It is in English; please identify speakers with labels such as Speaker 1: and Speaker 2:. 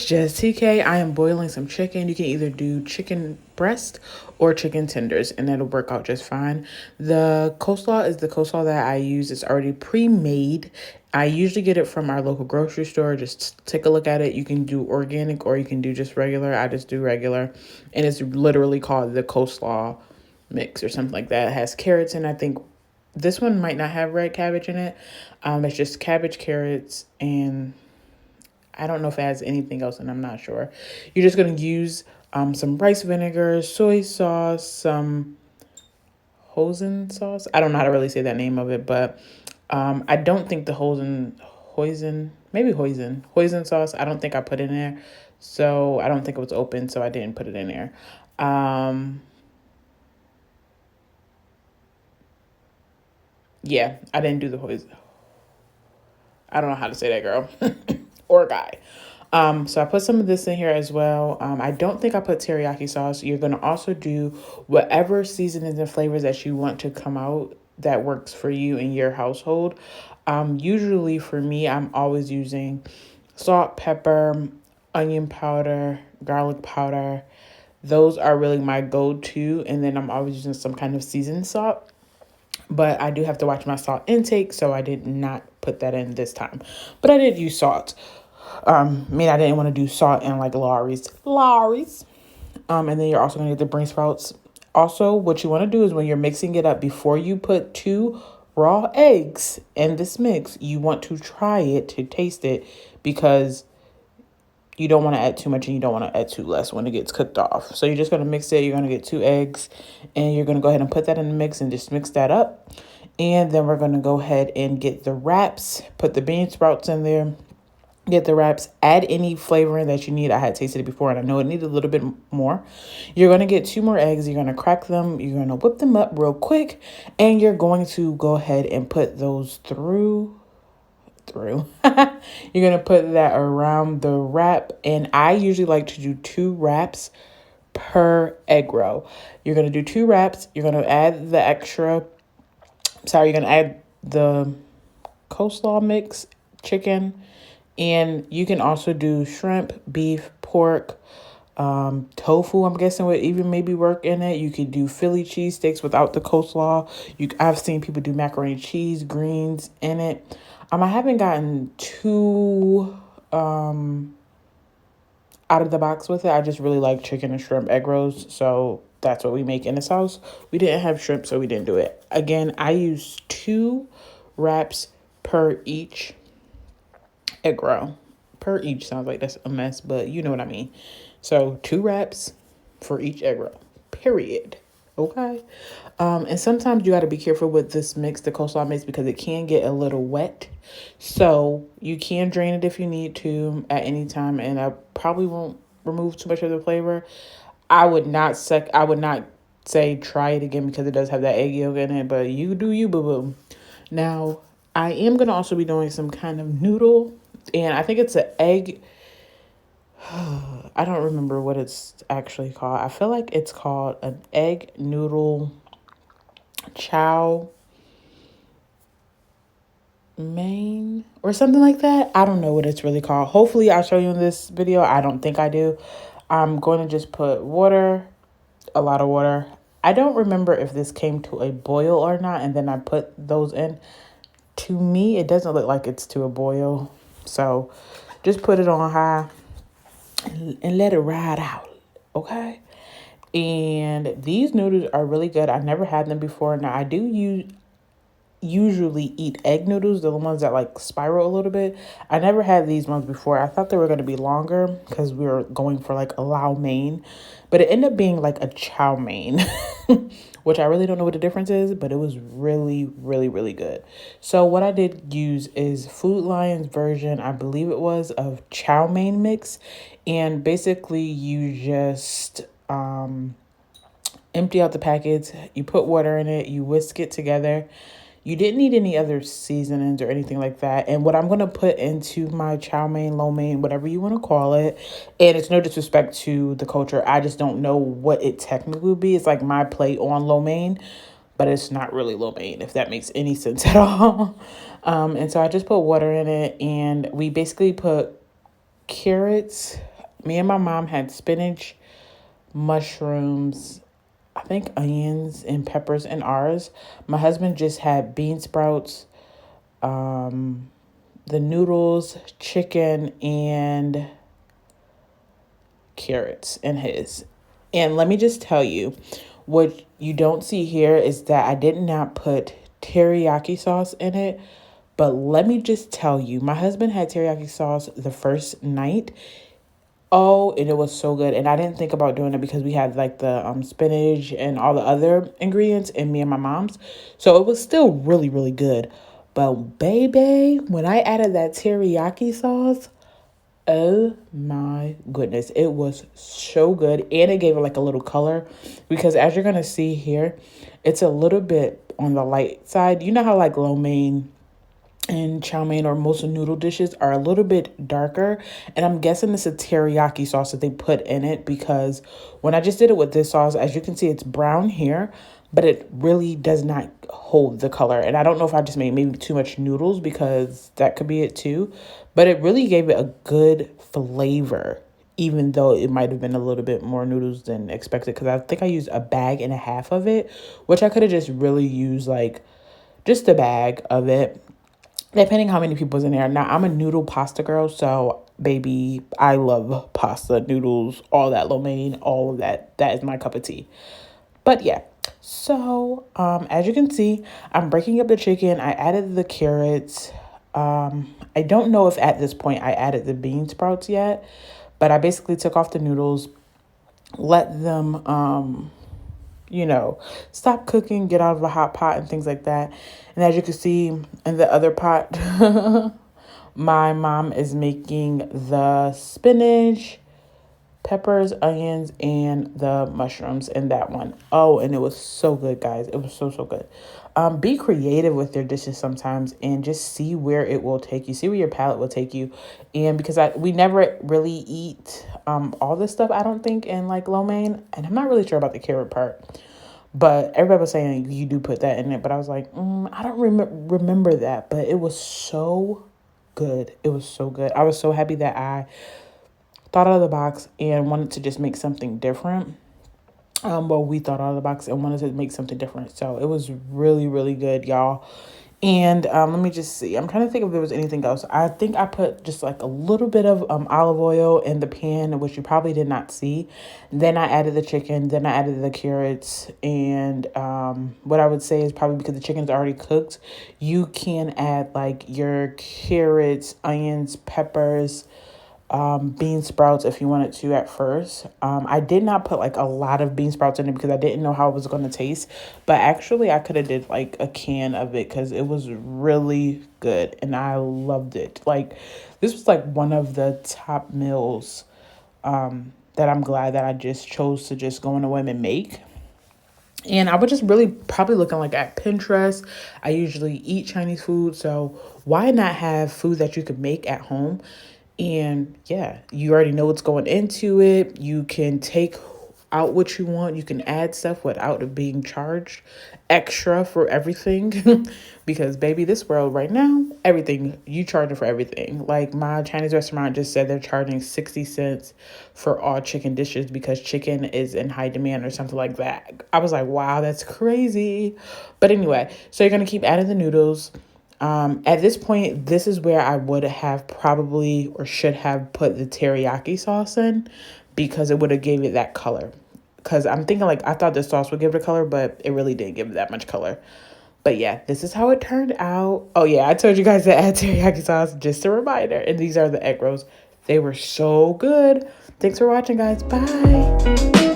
Speaker 1: just TK. I am boiling some chicken. You can either do chicken breast or chicken tenders, and that'll work out just fine. The coleslaw is the coleslaw that I use. It's already pre-made. I usually get it from our local grocery store. Just take a look at it. You can do organic or you can do just regular. I just do regular. And it's literally called the coleslaw mix or something like that. It has carrots in. I think this one might not have red cabbage in it. It's just cabbage, carrots, and I don't know if it has anything else, and I'm not sure. You're just going to use some rice vinegar, soy sauce, some hoisin sauce. I don't know how to really say that name of it, but I don't think the hoisin sauce, I don't think I put in there. So I don't think it was open, so I didn't put it in there. Yeah, I didn't do the hoisin. I don't know how to say that, girl. Or guy. So I put some of this in here as well. I don't think I put teriyaki sauce. You're going to also do whatever seasonings and flavors that you want to come out that works for you in your household. Usually for me, I'm always using salt, pepper, onion powder, garlic powder. Those are really my go-to. And then I'm always using some kind of seasoned salt. But I do have to watch my salt intake, so I did not put that in this time. But I did use salt. I didn't want to do salt in like Lawry's. And then you're also going to get the brain sprouts. Also, what you want to do is when you're mixing it up, before you put 2 raw eggs in this mix, you want to try it to taste it, because you don't want to add too much and you don't want to add too less when it gets cooked off. So you're just going to mix it. You're going to get 2 eggs and you're going to go ahead and put that in the mix and just mix that up. And then we're going to go ahead and get the wraps, put the bean sprouts in there, get the wraps, add any flavoring that you need. I had tasted it before and I know it needed a little bit more. You're going to get 2 more eggs. You're going to crack them. You're going to whip them up real quick. And you're going to go ahead and put those through. You're going to put that around the wrap. And I usually like to do 2 wraps per egg roll. You're going to do 2 wraps. You're going to add the you're going to add the coleslaw mix, chicken, and you can also do shrimp, beef, pork, tofu, I'm guessing would even maybe work in it. You could do Philly cheesesteaks without the coleslaw. I've seen people do macaroni and cheese, greens in it. I haven't gotten too out of the box with it. I just really like chicken and shrimp egg rolls, so that's what we make in this house. We didn't have shrimp, so we didn't do it. Again, I use 2 wraps per each egg roll. Per each sounds like that's a mess, but you know what I mean. So 2 wraps for each egg roll, period. Okay. And sometimes you got to be careful with this mix, the coleslaw mix, because it can get a little wet. So you can drain it if you need to at any time. And I probably won't remove too much of the flavor. I would not say try it again because it does have that egg yolk in it, but you do you, boo-boo. Now, I am going to also be doing some kind of noodle, and I think it's an egg. I don't remember what it's actually called. I feel like it's called an egg noodle chow mein or something like that. I don't know what it's really called. Hopefully I'll show you in this video. I don't think I do. I'm going to just put water, a lot of water. I don't remember if this came to a boil or not, and then I put those in. To me, it doesn't look like it's to a boil. So just put it on high and let it ride out, okay? And these noodles are really good. I never had them before. Now, I do usually eat egg noodles, the ones that like spiral a little bit. I never had these ones before. I thought they were going to be longer because we were going for like a lao mein, but it ended up being like a chow mein, which I really don't know what the difference is, but it was really, really, really good. So what I did use is Food Lion's version, I believe it was, of chow mein mix. And basically you just empty out the packets, you put water in it, you whisk it together. You didn't need any other seasonings or anything like that. And what I'm going to put into my chow mein, lo mein, whatever you want to call it, and it's no disrespect to the culture, I just don't know what it technically would be. It's like my play on lo mein, but it's not really lo mein, if that makes any sense at all. And so I just put water in it, and we basically put carrots, Me and my mom had spinach, mushrooms, I think onions and peppers in ours. My husband just had bean sprouts, the noodles, chicken, and carrots in his. And let me just tell you, what you don't see here is that I did not put teriyaki sauce in it. But let me just tell you, my husband had teriyaki sauce the first night. Oh, and it was so good. And I didn't think about doing it because we had like the spinach and all the other ingredients in me and my mom's. So it was still really, really good. But baby, when I added that teriyaki sauce, oh my goodness, it was so good. And it gave it like a little color because as you're going to see here, it's a little bit on the light side. You know how like lo mein and chow mein or most noodle dishes are a little bit darker, and I'm guessing it's a teriyaki sauce that they put in it because when I just did it with this sauce, as you can see, it's brown here, but it really does not hold the color. And I don't know if I just made maybe too much noodles because that could be it too, but it really gave it a good flavor, even though it might have been a little bit more noodles than expected because I think I used a bag and a half of it, which I could have just really used like just a bag of it, depending how many people's in there. Now, I'm a noodle pasta girl, so baby, I love pasta, noodles, all that, lo mein, all of that. That is my cup of tea. But yeah, so as you can see, I'm breaking up the chicken. I added the carrots. I don't know if at this point I added the bean sprouts yet, but I basically took off the noodles, let them stop cooking, get out of a hot pot and things like that. And as you can see in the other pot, my mom is making the spinach, peppers, onions, and the mushrooms in that one. Oh, and it was so good, guys. It was so, so good. Be creative with your dishes sometimes and just see where it will take you. See where your palate will take you. And because we never really eat all this stuff, I don't think, in like lo mein. And I'm not really sure about the carrot part. But everybody was saying you do put that in it. But I was like, I don't remember that. But it was so good. It was so good. I was so happy that I thought out of the box and wanted to just make something different. We thought out of the box and wanted to make something different. So it was really, really good, y'all. And let me just see. I'm trying to think if there was anything else. I think I put just like a little bit of olive oil in the pan, which you probably did not see. Then I added the chicken. Then I added the carrots. And what I would say is probably because the chicken's already cooked, you can add like your carrots, onions, peppers, bean sprouts if you wanted to at first. I did not put like a lot of bean sprouts in it because I didn't know how it was going to taste, but actually I could have did like a can of it because it was really good and I loved it. Like this was like one of the top meals that I'm glad that I just chose to just go on a whim and make. And I was just really probably looking like at Pinterest. I usually eat Chinese food, so why not have food that you could make at home? And yeah, you already know what's going into it. You can take out what you want. You can add stuff without it being charged extra for everything. Because baby, this world right now, everything, you charge it for everything. Like my Chinese restaurant just said they're charging 60 cents for all chicken dishes because chicken is in high demand or something like that. I was like, wow, that's crazy. But anyway, so you're going to keep adding the noodles. At this point, this is where I would have probably or should have put the teriyaki sauce in because it would have gave it that color. Because I'm thinking like I thought the sauce would give it a color, but it really didn't give it that much color. But yeah, this is how it turned out. Oh yeah, I told you guys to add teriyaki sauce, just a reminder. And these are the egg rolls. They were so good. Thanks for watching, guys. Bye.